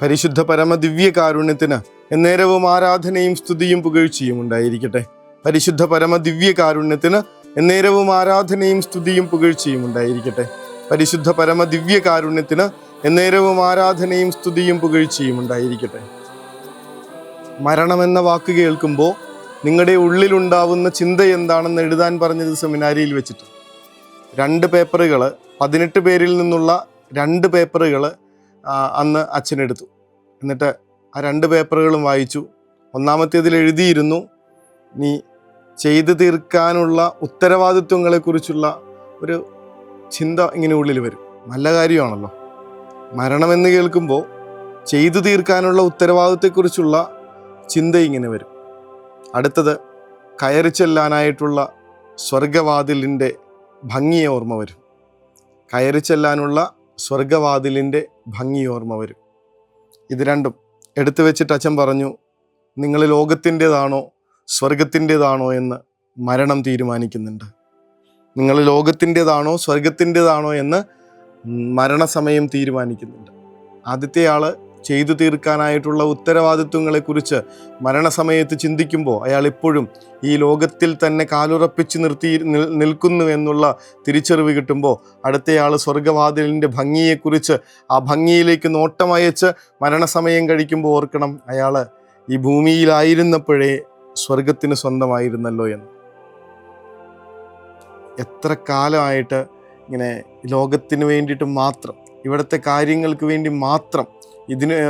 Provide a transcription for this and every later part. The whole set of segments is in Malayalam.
പരിശുദ്ധ പരമ ദിവ്യകാരുണ്യത്തിന് എന്നേരവും ആരാധനയും സ്തുതിയും പുകഴ്ചയും ഉണ്ടായിരിക്കട്ടെ. പരിശുദ്ധ പരമ ദിവ്യകാരുണ്യത്തിന് എന്നേരവും ആരാധനയും സ്തുതിയും പുകഴ്ചയും ഉണ്ടായിരിക്കട്ടെ. പരിശുദ്ധ പരമ ദിവ്യകാരുണ്യത്തിന് എന്നേരവും ആരാധനയും സ്തുതിയും പുകഴ്ചയും ഉണ്ടായിരിക്കട്ടെ. മരണമെന്ന വാക്ക് കേൾക്കുമ്പോൾ നിങ്ങളുടെ ഉള്ളിലുണ്ടാവുന്ന ചിന്ത എന്താണെന്ന് എഴുതാൻ പറഞ്ഞത് സെമിനാരിയിൽ വെച്ചിട്ട് 2 പേപ്പറുകൾ, 18 പേരിൽ നിന്നുള്ള 2 പേപ്പറുകൾ അന്ന് അച്ഛനെടുത്തു. എന്നിട്ട് ആ 2 പേപ്പറുകളും വായിച്ചു. ഒന്നാമത്തേതിൽ എഴുതിയിരുന്നു, നീ ചെയ്തു തീർക്കാനുള്ള ഉത്തരവാദിത്വങ്ങളെക്കുറിച്ചുള്ള ഒരു ചിന്ത ഇങ്ങനെ ഉള്ളിൽ വരും. നല്ല കാര്യമാണല്ലോ. മരണമെന്ന് കേൾക്കുമ്പോൾ ചെയ്തു തീർക്കാനുള്ള ഉത്തരവാദിത്വത്തെക്കുറിച്ചുള്ള ചിന്ത ഇങ്ങനെ വരും. അടുത്തത് കയറി ചെല്ലാനായിട്ടുള്ള സ്വർഗവാതിലിൻ്റെ ഭംഗിയെ ഓർമ്മ വരും. കയറി ചെല്ലാനുള്ള സ്വർഗവാതിലിൻ്റെ ഭംഗി ഓർമ്മ വരും. ഇത് രണ്ടും എടുത്തു വെച്ചിട്ട് അച്ഛൻ പറഞ്ഞു, നിങ്ങൾ ലോകത്തിൻ്റെതാണോ സ്വർഗത്തിൻ്റെതാണോ എന്ന് മരണം തീരുമാനിക്കുന്നുണ്ട്. നിങ്ങൾ ലോകത്തിൻ്റെതാണോ സ്വർഗത്തിൻ്റെതാണോ എന്ന് മരണസമയം തീരുമാനിക്കുന്നുണ്ട്. ആദ്യത്തെ ആൾ ചെയ്തു തീർക്കാനായിട്ടുള്ള ഉത്തരവാദിത്വങ്ങളെക്കുറിച്ച് മരണസമയത്ത് ചിന്തിക്കുമ്പോൾ അയാൾ എപ്പോഴും ഈ ലോകത്തിൽ തന്നെ കാലുറപ്പിച്ച് നിൽക്കുന്നു എന്നുള്ള തിരിച്ചറിവ് കിട്ടുമ്പോൾ അടുത്തയാൾ സ്വർഗവാതിലിൻ്റെ ഭംഗിയെക്കുറിച്ച് ആ ഭംഗിയിലേക്ക് നോട്ടമയച്ച് മരണസമയം കഴിക്കുമ്പോൾ ഓർക്കണം, അയാൾ ഈ ഭൂമിയിലായിരുന്നപ്പോഴേ സ്വർഗത്തിന് സ്വന്തമായിരുന്നല്ലോ എന്ന്. എത്ര കാലമായിട്ട് ഇങ്ങനെ ലോകത്തിന് വേണ്ടിയിട്ട് മാത്രം, ഇവിടുത്തെ കാര്യങ്ങൾക്ക് വേണ്ടി മാത്രം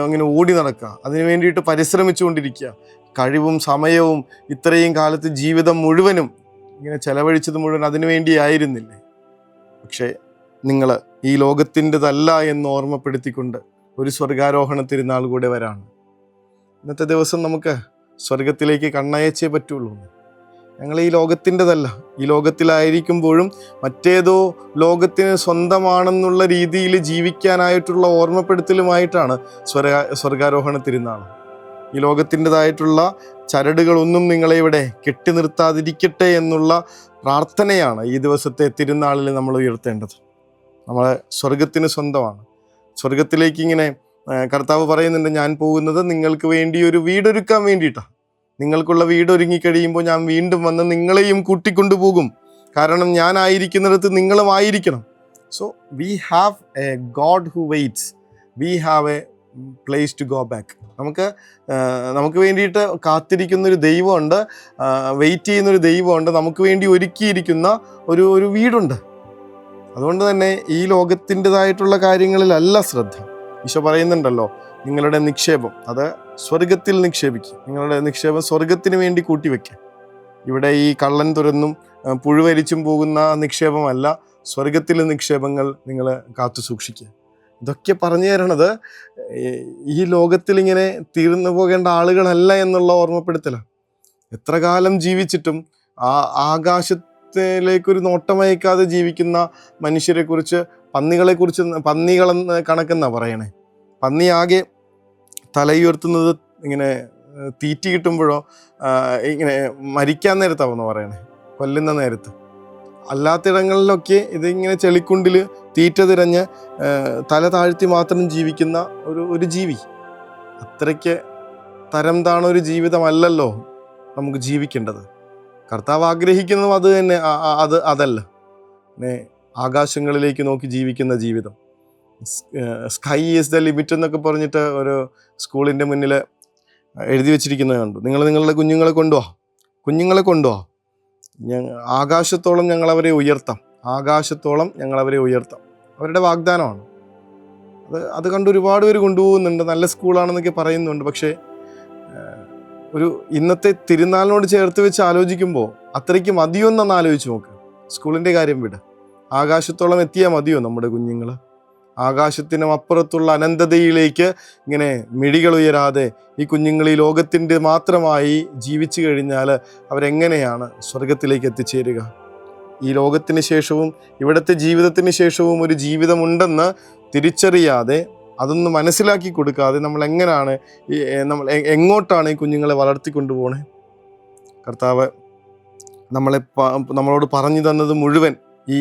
അങ്ങനെ ഓടി നടക്കുക, അതിനു വേണ്ടിയിട്ട് പരിശ്രമിച്ചുകൊണ്ടിരിക്കുക. കഴിവും സമയവും ഇത്രയും കാലത്ത് ജീവിതം മുഴുവനും ഇങ്ങനെ ചെലവഴിച്ചത് മുഴുവൻ അതിനു വേണ്ടിയായിരുന്നില്ലേ? പക്ഷേ നിങ്ങൾ ഈ ലോകത്തിൻ്റെതല്ല എന്ന് ഓർമ്മപ്പെടുത്തിക്കൊണ്ട് ഒരു സ്വർഗാരോഹണ തിരുനാൾ കൂടെ വരാണ്. ഇന്നത്തെ ദിവസം നമുക്ക് സ്വർഗത്തിലേക്ക് കണ്ണയച്ചേ പറ്റുള്ളൂ. ഞങ്ങൾ ഈ ലോകത്തിൻ്റെതല്ല, ഈ ലോകത്തിലായിരിക്കുമ്പോഴും മറ്റേതോ ലോകത്തിന് സ്വന്തമാണെന്നുള്ള രീതിയിൽ ജീവിക്കാനായിട്ടുള്ള ഓർമ്മപ്പെടുത്തലുമായിട്ടാണ് സ്വർഗാരോഹണ തിരുനാൾ. ഈ ലോകത്തിൻ്റെതായിട്ടുള്ള ചരടുകളൊന്നും നിങ്ങളെ ഇവിടെ കെട്ടി നിർത്താതിരിക്കട്ടെ എന്നുള്ള പ്രാർത്ഥനയാണ് ഈ ദിവസത്തെ തിരുനാളിൽ നമ്മൾ ഉയർത്തേണ്ടത്. നമ്മൾ സ്വർഗത്തിന് സ്വന്തമാണ്. സ്വർഗത്തിലേക്ക് ഇങ്ങനെ കർത്താവ് പറയുന്നുണ്ട്, ഞാൻ പോകുന്നത് നിങ്ങൾക്ക് വേണ്ടി ഒരു വീടൊരുക്കാൻ വേണ്ടിയിട്ടാണ്. നിങ്ങൾക്കുള്ള വീട് ഒരുങ്ങിക്കഴിയുമ്പോൾ ഞാൻ വീണ്ടും വന്ന് നിങ്ങളെയും കൂട്ടിക്കൊണ്ടുപോകും. കാരണം ഞാൻ ആയിരിക്കുന്നിടത്ത് നിങ്ങളും ആയിരിക്കണം. So we have a God who waits, we have a place to go back. നമുക്ക് വേണ്ടിയിട്ട് കാത്തിരിക്കുന്നൊരു ദൈവമുണ്ട്, വെയിറ്റ് ചെയ്യുന്നൊരു ദൈവമുണ്ട്, നമുക്ക് വേണ്ടി ഒരുക്കിയിരിക്കുന്ന ഒരു വീടുണ്ട്. അതുകൊണ്ട് തന്നെ ഈ ലോകത്തിൻ്റെതായിട്ടുള്ള കാര്യങ്ങളിലല്ല ശ്രദ്ധ. ഈശോ പറയുന്നുണ്ടല്ലോ, നിങ്ങളുടെ നിക്ഷേപം അത് സ്വർഗത്തിൽ നിക്ഷേപിക്കുക. നിങ്ങളുടെ നിക്ഷേപം സ്വർഗത്തിന് വേണ്ടി കൂട്ടിവെക്കുക. ഇവിടെ ഈ കള്ളൻ തുരന്നും പുഴുവരിച്ചും പോകുന്ന നിക്ഷേപമല്ല, സ്വർഗത്തിലെ നിക്ഷേപങ്ങൾ നിങ്ങൾ കാത്തു സൂക്ഷിക്കുക. ഇതൊക്കെ പറഞ്ഞു തരണത് ഈ ലോകത്തിൽ ഇങ്ങനെ തീർന്നു പോകേണ്ട ആളുകളല്ല എന്നുള്ള ഓർമ്മപ്പെടുത്തലാണ്. എത്ര കാലം ജീവിച്ചിട്ടും ആ ആകാശത്തിലേക്കൊരു നോട്ടമയക്കാതെ ജീവിക്കുന്ന മനുഷ്യരെക്കുറിച്ച്, പന്നികളെന്ന് കണക്കെന്നാണ് പറയണേ. പന്നി ആകെ തലയുയർത്തുന്നത് ഇങ്ങനെ തീറ്റി കിട്ടുമ്പോഴോ ഇങ്ങനെ മരിക്കാൻ നേരത്താവുന്ന പറയണേ, കൊല്ലുന്ന നേരത്ത്. അല്ലാത്തിടങ്ങളിലൊക്കെ ഇതിങ്ങനെ ചെളിക്കുണ്ടിൽ തീറ്റ തിരഞ്ഞ് തല താഴ്ത്തി മാത്രം ജീവിക്കുന്ന ഒരു ജീവി. അത്രയ്ക്ക് തരം താണൊരു ജീവിതമല്ലല്ലോ നമുക്ക് ജീവിക്കേണ്ടത്. കർത്താവ് ആഗ്രഹിക്കുന്നതും അത് തന്നെ, അതല്ല ആകാശങ്ങളിലേക്ക് നോക്കി ജീവിക്കുന്ന ജീവിതം. സ്കൈ ഈസ് ദ ലിമിറ്റ് എന്നൊക്കെ പറഞ്ഞിട്ട് ഒരു സ്കൂളിൻ്റെ മുന്നിൽ എഴുതി വെച്ചിരിക്കുന്നത് കണ്ടു. നിങ്ങൾ നിങ്ങളുടെ കുഞ്ഞുങ്ങളെ കൊണ്ടുപോവാ, ആകാശത്തോളം ഞങ്ങളവരെ ഉയർത്താം, ആകാശത്തോളം ഞങ്ങളവരെ ഉയർത്താം. അവരുടെ വാഗ്ദാനമാണ് അത് കണ്ട് ഒരുപാട് പേര് കൊണ്ടുപോകുന്നുണ്ട്. നല്ല സ്കൂളാണെന്നൊക്കെ പറയുന്നുണ്ട്. പക്ഷേ ഒരു ഇന്നത്തെ തിരുനാളിനോട് ചേർത്ത് വെച്ച് ആലോചിക്കുമ്പോൾ അത്രയ്ക്ക് മതിയോ എന്നൊന്ന് ആലോചിച്ച് നോക്ക്. സ്കൂളിൻ്റെ കാര്യം വിട്, ആകാശത്തോളം എത്തിയാൽ മതിയോ നമ്മുടെ കുഞ്ഞുങ്ങൾ? ആകാശത്തിനും അപ്പുറത്തുള്ള അനന്തതയിലേക്ക് ഇങ്ങനെ മിഴികൾ ഉയരാതെ ഈ കുഞ്ഞുങ്ങൾ ഈ ലോകത്തിൻ്റെ മാത്രമായി ജീവിച്ചു കഴിഞ്ഞാൽ അവരെങ്ങനെയാണ് സ്വർഗത്തിലേക്ക് എത്തിച്ചേരുക? ഈ ലോകത്തിന് ശേഷവും ഇവിടുത്തെ ജീവിതത്തിന് ശേഷവും ഒരു ജീവിതമുണ്ടെന്ന് തിരിച്ചറിയാതെ, അതൊന്ന് മനസ്സിലാക്കി കൊടുക്കാതെ നമ്മൾ എങ്ങോട്ടാണ് ഈ കുഞ്ഞുങ്ങളെ വളർത്തിക്കൊണ്ടുപോകണേ? കർത്താവ് നമ്മളോട് പറഞ്ഞു തന്നത് മുഴുവൻ ഈ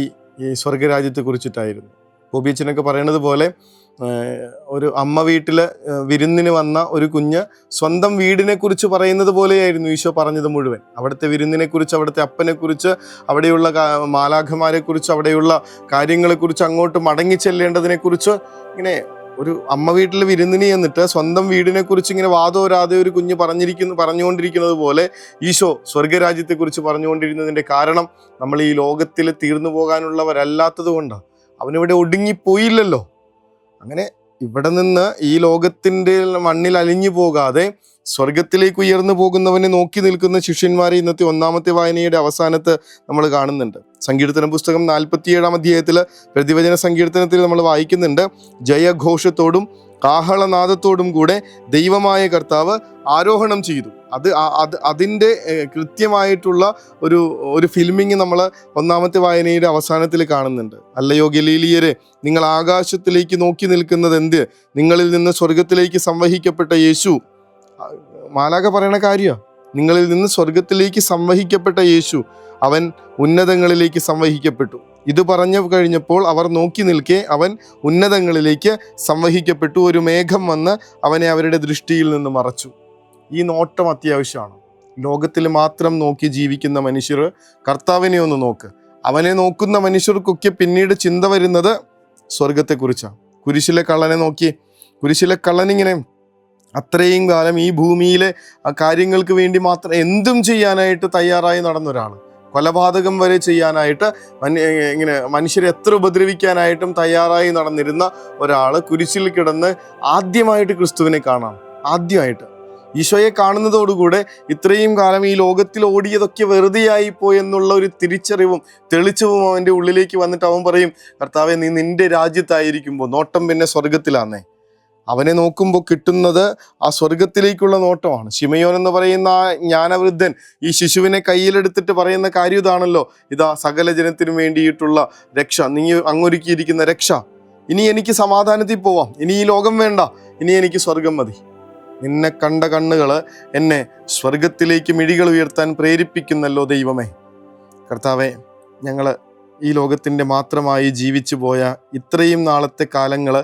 സ്വർഗരാജ്യത്തെ കുറിച്ചിട്ടായിരുന്നു. ബോബിയച്ചനൊക്കെ പറയണത് പോലെ ഒരു അമ്മ വീട്ടിൽ വിരുന്നിന് വന്ന ഒരു കുഞ്ഞ് സ്വന്തം വീടിനെ കുറിച്ച് പറയുന്നത് പോലെയായിരുന്നു ഈശോ പറഞ്ഞത് മുഴുവൻ. അവിടുത്തെ വിരുന്നിനെ കുറിച്ച്, അവിടുത്തെ അപ്പനെ കുറിച്ച്, അവിടെയുള്ള മാലാഖമാരെ കുറിച്ച്, അവിടെയുള്ള കാര്യങ്ങളെക്കുറിച്ച്, അങ്ങോട്ട് മടങ്ങി ചെല്ലേണ്ടതിനെ കുറിച്ച്, ഇങ്ങനെ ഒരു അമ്മ വീട്ടിൽ വിരുന്നിന് എന്നിട്ട് സ്വന്തം വീടിനെ കുറിച്ച് ഇങ്ങനെ വാദോരാതെ ഒരു കുഞ്ഞ് പറഞ്ഞുകൊണ്ടിരിക്കുന്നത് പോലെ ഈശോ സ്വർഗരാജ്യത്തെക്കുറിച്ച് പറഞ്ഞുകൊണ്ടിരുന്നതിൻ്റെ കാരണം നമ്മൾ ഈ ലോകത്തിൽ തീർന്നു പോകാനുള്ളവരല്ലാത്തത് കൊണ്ടാണ്. അവനിവിടെ ഒടുങ്ങിപ്പോയില്ലല്ലോ. അങ്ങനെ ഇവിടെ നിന്ന് ഈ ലോകത്തിൻ്റെ മണ്ണിൽ അലിഞ്ഞു പോകാതെ സ്വർഗത്തിലേക്ക് ഉയർന്നു പോകുന്നവനെ നോക്കി നിൽക്കുന്ന ശിഷ്യന്മാരെ ഇന്നത്തെ ഒന്നാമത്തെ വായനയുടെ അവസാനത്ത് നമ്മൾ കാണുന്നുണ്ട്. സങ്കീർത്തന പുസ്തകം 47-ാം അധ്യായത്തില് പ്രതിവചന സങ്കീർത്തനത്തിൽ നമ്മൾ വായിക്കുന്നുണ്ട്, ജയഘോഷത്തോടും കാഹളനാദത്തോടും കൂടെ ദൈവമായ കർത്താവ് ആരോഹണം ചെയ്തു. അതിൻ്റെ കൃത്യമായിട്ടുള്ള ഒരു ഫിൽമിങ് നമ്മൾ ഒന്നാമത്തെ വായനയുടെ അവസാനത്തിൽ കാണുന്നുണ്ട്. അല്ലയോ ഗലീലിയരെ, നിങ്ങൾ ആകാശത്തിലേക്ക് നോക്കി നിൽക്കുന്നത് എന്ത്? നിങ്ങളിൽ നിന്ന് സ്വർഗത്തിലേക്ക് സംവഹിക്കപ്പെട്ട യേശു, മാലാഖ പറയണ കാര്യമാണ്, നിങ്ങളിൽ നിന്ന് സ്വർഗത്തിലേക്ക് സംവഹിക്കപ്പെട്ട യേശു, അവൻ ഉന്നതങ്ങളിലേക്ക് സംവഹിക്കപ്പെട്ടു. ഇത് പറഞ്ഞു കഴിഞ്ഞപ്പോൾ അവർ നോക്കി നിൽക്കെ അവൻ ഉന്നതങ്ങളിലേക്ക് സംവഹിക്കപ്പെട്ടു. ഒരു മേഘം വന്ന് അവനെ അവരുടെ ദൃഷ്ടിയിൽ നിന്ന് മറച്ചു. ഈ നോട്ടം അത്യാവശ്യമാണ്. ലോകത്തിൽ മാത്രം നോക്കി ജീവിക്കുന്ന മനുഷ്യർ കർത്താവിനെ ഒന്ന് നോക്ക്. അവനെ നോക്കുന്ന മനുഷ്യർക്കൊക്കെ പിന്നീട് ചിന്ത വരുന്നത് സ്വർഗത്തെക്കുറിച്ചാണ്. കുരിശിലെ കള്ളനെ നോക്കി. കുരിശിലെ കള്ളനിങ്ങനെ അത്രയും കാലം ഈ ഭൂമിയിലെ കാര്യങ്ങൾക്ക് വേണ്ടി മാത്രം എന്തും ചെയ്യാനായിട്ട് തയ്യാറായി നടന്ന ഒരാൾ, കൊലപാതകം വരെ ചെയ്യാനായിട്ട്, ഇങ്ങനെ മനുഷ്യരെ എത്ര ഉപദ്രവിക്കാനായിട്ടും തയ്യാറായി നടന്നിരുന്ന ഒരാൾ കുരിശിൽ കിടന്ന് ആദ്യമായിട്ട് ക്രിസ്തുവിനെ കാണാം. ആദ്യമായിട്ട് ഈശോയെ കാണുന്നതോടുകൂടെ ഇത്രയും കാലം ഈ ലോകത്തിൽ ഓടിയതൊക്കെ വെറുതെയായി പോയെന്നുള്ള ഒരു തിരിച്ചറിവും തെളിച്ചവും അവൻ്റെ ഉള്ളിലേക്ക് വന്നിട്ട് അവൻ പറയും, കർത്താവെ, നീ നിന്റെ രാജ്യത്തായിരിക്കുമ്പോൾ നോട്ടം പിന്നെ സ്വർഗത്തിലാന്നേ. അവനെ നോക്കുമ്പോൾ കിട്ടുന്നത് ആ സ്വർഗത്തിലേക്കുള്ള നോട്ടമാണ്. ശിമയോൻ എന്ന് പറയുന്ന ആ ജ്ഞാനവൃദ്ധൻ ഈ ശിശുവിനെ കയ്യിലെടുത്തിട്ട് പറയുന്ന കാര്യം ഇതാണല്ലോ, ഇതാ സകല ജനത്തിനു വേണ്ടിയിട്ടുള്ള രക്ഷ, നീ അങ്ങൊരുക്കിയിരിക്കുന്ന രക്ഷ. ഇനി എനിക്ക് സമാധാനത്തിൽ പോവാം, ഇനി ഈ ലോകം വേണ്ട, ഇനി എനിക്ക് സ്വർഗം മതി. നിന്നെ കണ്ട കണ്ണുകൾ എന്നെ സ്വർഗത്തിലേക്ക് മിഴികൾ ഉയർത്താൻ പ്രേരിപ്പിക്കുന്നല്ലോ ദൈവമേ. കർത്താവെ, ഞങ്ങൾ ഈ ലോകത്തിൻ്റെ മാത്രമായി ജീവിച്ചു പോയ ഇത്രയും നാളത്തെ കാലങ്ങൾ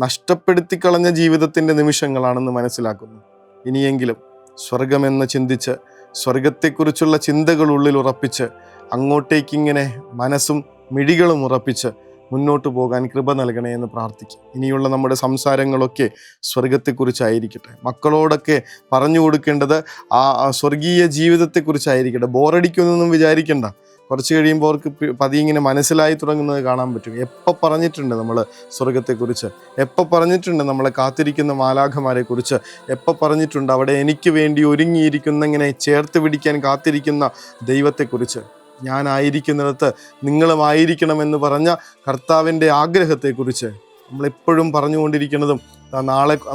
നഷ്ടപ്പെടുത്തി കളഞ്ഞ ജീവിതത്തിൻ്റെ നിമിഷങ്ങളാണെന്ന് മനസ്സിലാക്കുന്നു. ഇനിയെങ്കിലും സ്വർഗമെന്ന് ചിന്തിച്ച് സ്വർഗത്തെക്കുറിച്ചുള്ള ചിന്തകൾ ഉള്ളിൽ ഉറപ്പിച്ച് അങ്ങോട്ടേക്കിങ്ങനെ മനസ്സും മിഴികളും ഉറപ്പിച്ച് മുന്നോട്ട് പോകാൻ കൃപ നൽകണേ എന്ന് പ്രാർത്ഥിക്കും. ഇനിയുള്ള നമ്മുടെ സംസാരങ്ങളൊക്കെ സ്വർഗത്തെക്കുറിച്ചായിരിക്കട്ടെ. മക്കളോടൊക്കെ പറഞ്ഞു കൊടുക്കേണ്ടത് ആ സ്വർഗീയ ജീവിതത്തെക്കുറിച്ചായിരിക്കട്ടെ. ബോറടിക്കുന്നൊന്നും വിചാരിക്കണ്ട. കുറച്ച് കഴിയുമ്പോൾ അവർക്ക് പതിയെ മനസ്സിലായി തുടങ്ങുന്നത് കാണാൻ പറ്റും. എപ്പോൾ പറഞ്ഞിട്ടുണ്ട് നമ്മൾ സ്വർഗത്തെക്കുറിച്ച്, എപ്പോൾ പറഞ്ഞിട്ടുണ്ട് നമ്മളെ കാത്തിരിക്കുന്ന മാലാഖമാരെ കുറിച്ച്, എപ്പോൾ പറഞ്ഞിട്ടുണ്ട് അവിടെ എനിക്ക് വേണ്ടി ഒരുങ്ങിയിരിക്കുന്ന ഇങ്ങനെ ചേർത്ത് പിടിക്കാൻ കാത്തിരിക്കുന്ന ദൈവത്തെക്കുറിച്ച്. ഞാനായിരിക്കുന്നിടത്ത് നിങ്ങളുമായിരിക്കണമെന്ന് പറഞ്ഞ കർത്താവിൻ്റെ ആഗ്രഹത്തെക്കുറിച്ച് നമ്മളെപ്പോഴും പറഞ്ഞുകൊണ്ടിരിക്കുന്നതും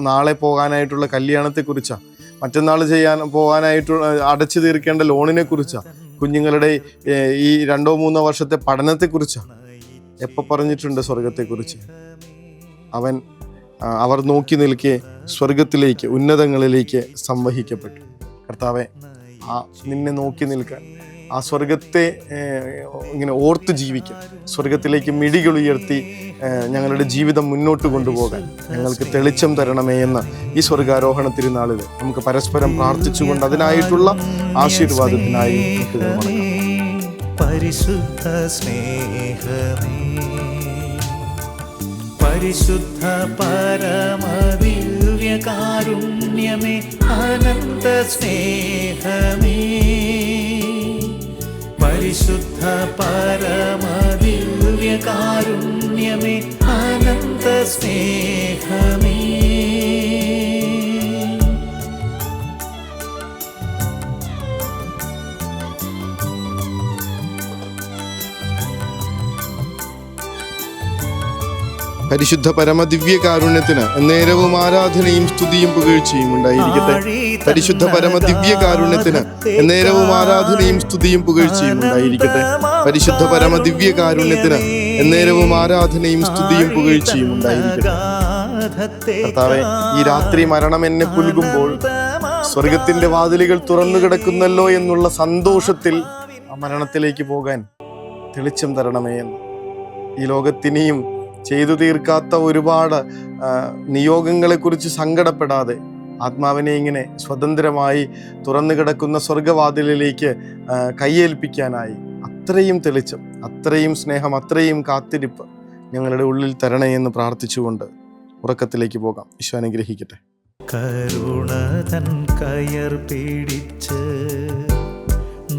നാളെ പോകാനായിട്ടുള്ള കല്യാണത്തെക്കുറിച്ചാണ്, മറ്റന്നാൾ പോകാനായിട്ടുള്ള അടച്ചു തീർക്കേണ്ട ലോണിനെ കുറിച്ചാണ്, കുഞ്ഞുങ്ങളുടെ ഈ 2-3 വർഷത്തെ പഠനത്തെക്കുറിച്ചാണ്. എപ്പോൾ പറഞ്ഞിട്ടുണ്ട് സ്വർഗത്തെക്കുറിച്ച്? അവർ നോക്കി നിൽക്കെ സ്വർഗത്തിലേക്ക്, ഉന്നതങ്ങളിലേക്ക് സംവഹിക്കപ്പെട്ടു. കർത്താവെ, നിന്നെ നോക്കി നിൽക്കാൻ, ആ സ്വർഗത്തെ ഇങ്ങനെ ഓർത്ത് ജീവിക്കാൻ, സ്വർഗത്തിലേക്ക് മിഴികൾ ഉയർത്തി ഞങ്ങളുടെ ജീവിതം മുന്നോട്ട് കൊണ്ടുപോകാൻ ഞങ്ങൾക്ക് തെളിച്ചം തരണമേ എന്ന് ഈ സ്വർഗാരോഹണ തിരുനാളിൽ നമുക്ക് പരസ്പരം പ്രാർത്ഥിച്ചുകൊണ്ട് അതിനായിട്ടുള്ള ആശീർവാദത്തിനായി പരിശുദ്ധ സ്നേഹമേ, പരിശുദ്ധ പരമദിവ്യകാരുണ്യമേ, അനന്ത സ്നേഹമേ, പരിശുദ്ധ പരമദിവ്യകാരുണ്യമേ, അനന്ത സ്നേഹമേ. പരിശുദ്ധ പരമദിവ്യകാരുണ്യത്തിന് നേരവും ആരാധനയും സ്തുതിയും പുകഴ്ചയും ഉണ്ടായിരിക്കട്ടെ. പരിശുദ്ധ പരമദിവ്യകാരുണ്യത്തിന് നേരവും ആരാധനയും സ്തുതിയും പുകഴ്ചയും ഉണ്ടായിരിക്കട്ടെ. പരിശുദ്ധ പരമദിവ്യകാരുണ്യത്തിന് നേരവും ആരാധനയും സ്തുതിയും പുകഴ്ചയും ഉണ്ടായിരിക്കട്ടെ. കർത്താവേ, ഈ രാത്രി മരണം എന്നെ പുൽകുമ്പോൾ സ്വർഗത്തിന്റെ വാതിലുകൾ തുറന്നു കിടക്കുന്നല്ലോ എന്നുള്ള സന്തോഷത്തിൽ ആ മരണത്തിലേക്ക് പോകാൻ തെളിച്ചം തരണമേ എന്ന്. ഈ ലോകത്തിനെയും ചെയ്തു തീർക്കാത്ത ഒരുപാട് നിയോഗങ്ങളെക്കുറിച്ച് സങ്കടപ്പെടാതെ ആത്മാവിനെ ഇങ്ങനെ സ്വതന്ത്രമായി തുറന്നു കിടക്കുന്ന സ്വർഗവാതിലിലേക്ക് കയ്യേൽപ്പിക്കാനായി അത്രയും തെളിച്ചം, അത്രയും സ്നേഹം, അത്രയും കാത്തിരിപ്പ് ഞങ്ങളുടെ ഉള്ളിൽ തരണേ എന്ന് പ്രാർത്ഥിച്ചുകൊണ്ട് ഉറക്കത്തിലേക്ക് പോകാം. ഈശോ അനുഗ്രഹിക്കട്ടെ. കരുണതൻ കയർ പിടിച്ച്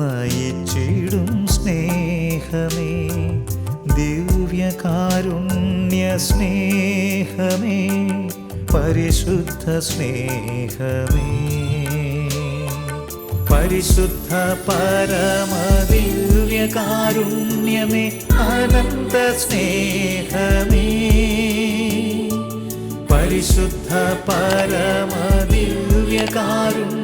നയിച്ചിടും സ്നേഹമേ, ദിവ്യകാരുണ്യ സ്നേഹമേ, പരിശുദ്ധ സ്നേഹമേ, പരിശുദ്ധ പരമദിവ്യകാരുണ്യമേ, അനന്ത സ്നേഹമേ, പരിശുദ്ധ പരമദിവ്യകാരുണ്യ